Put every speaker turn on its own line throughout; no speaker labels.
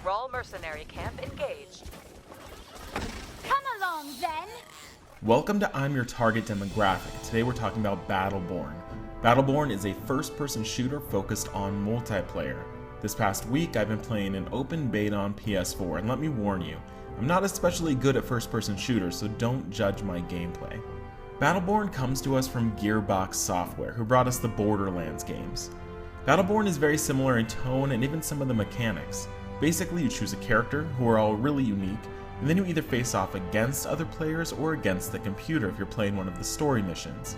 Thrall mercenary camp engaged.
Come along, then!
Welcome to I'm Your Target Demographic. Today we're talking about Battleborn. Battleborn is a first-person shooter focused on multiplayer. This past week I've been playing an open beta on PS4, and let me warn you, I'm not especially good at first-person shooters, so don't judge my gameplay. Battleborn comes to us from Gearbox Software, who brought us the Borderlands games. Battleborn is very similar in tone and even some of the mechanics. Basically, you choose a character, who are all really unique, and then you either face off against other players or against the computer if you're playing one of the story missions.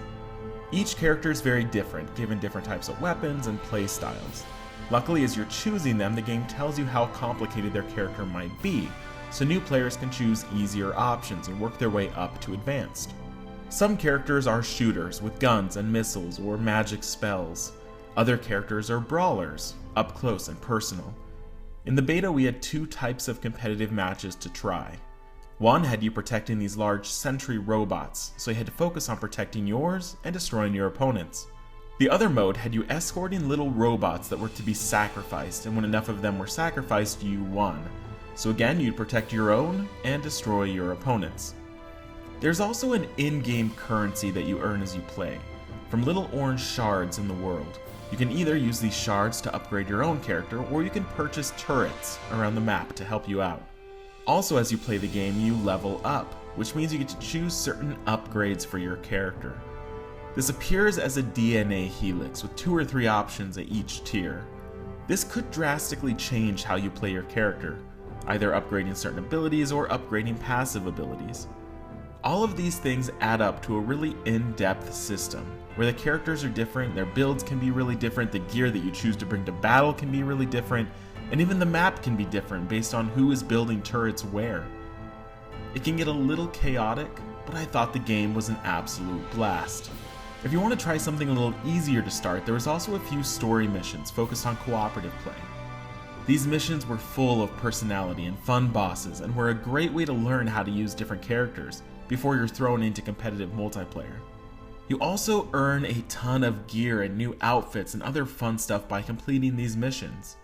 Each character is very different, given different types of weapons and play styles. Luckily, as you're choosing them, the game tells you how complicated their character might be, so new players can choose easier options and work their way up to advanced. Some characters are shooters with guns and missiles or magic spells. Other characters are brawlers, up close and personal. In the beta, we had two types of competitive matches to try. One had you protecting these large sentry robots, so you had to focus on protecting yours and destroying your opponents. The other mode had you escorting little robots that were to be sacrificed, and when enough of them were sacrificed, you won. So again, you'd protect your own and destroy your opponents. There's also an in-game currency that you earn as you play, from little orange shards in the world. You can either use these shards to upgrade your own character, or you can purchase turrets around the map to help you out. Also, as you play the game, you level up, which means you get to choose certain upgrades for your character. This appears as a DNA helix with 2 or 3 options at each tier. This could drastically change how you play your character, either upgrading certain abilities or upgrading passive abilities. All of these things add up to a really in-depth system, where the characters are different, their builds can be really different, the gear that you choose to bring to battle can be really different, and even the map can be different based on who is building turrets where. It can get a little chaotic, but I thought the game was an absolute blast. If you want to try something a little easier to start, there was also a few story missions focused on cooperative play. These missions were full of personality and fun bosses, and were a great way to learn how to use different characters before you're thrown into competitive multiplayer. You also earn a ton of gear and new outfits and other fun stuff by completing these missions.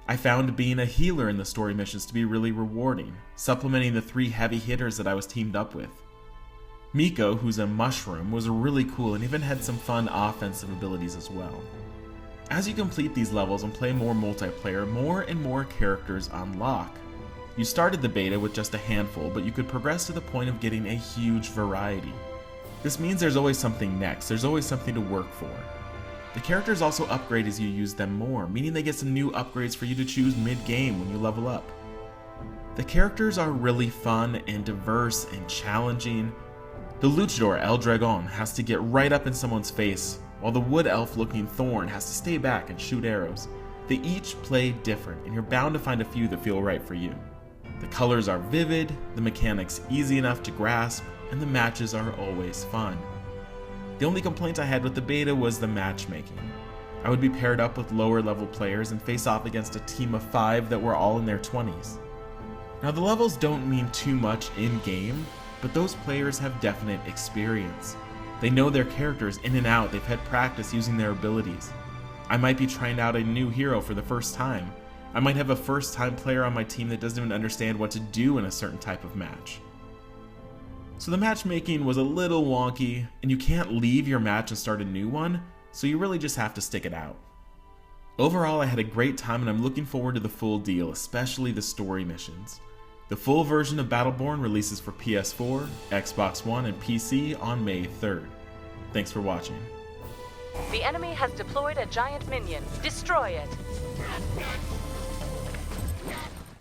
I found being a healer in the story missions to be really rewarding, supplementing the 3 heavy hitters that I was teamed up with. Miko, who's a mushroom, was really cool and even had some fun offensive abilities as well. As you complete these levels and play more multiplayer, more and more characters unlock. You started the beta with just a handful, but you could progress to the point of getting a huge variety. This means there's always something next, there's always something to work for. The characters also upgrade as you use them more, meaning they get some new upgrades for you to choose mid-game when you level up. The characters are really fun and diverse and challenging. The luchador El Dragon has to get right up in someone's face, while the wood elf looking Thorn has to stay back and shoot arrows. They each play different, and you're bound to find a few that feel right for you. The colors are vivid, the mechanics easy enough to grasp, and the matches are always fun. The only complaint I had with the beta was the matchmaking. I would be paired up with lower level players and face off against a team of 5 that were all in their 20s. Now the levels don't mean too much in-game, but those players have definite experience. They know their characters in and out, they've had practice using their abilities. I might be trying out a new hero for the first time. I might have a first-time player on my team that doesn't even understand what to do in a certain type of match. So the matchmaking was a little wonky, and you can't leave your match and start a new one, so you really just have to stick it out. Overall, I had a great time and I'm looking forward to the full deal, especially the story missions. The full version of Battleborn releases for PS4, Xbox One, and PC on May 3rd. Thanks for watching.
The enemy has deployed a giant minion. Destroy it.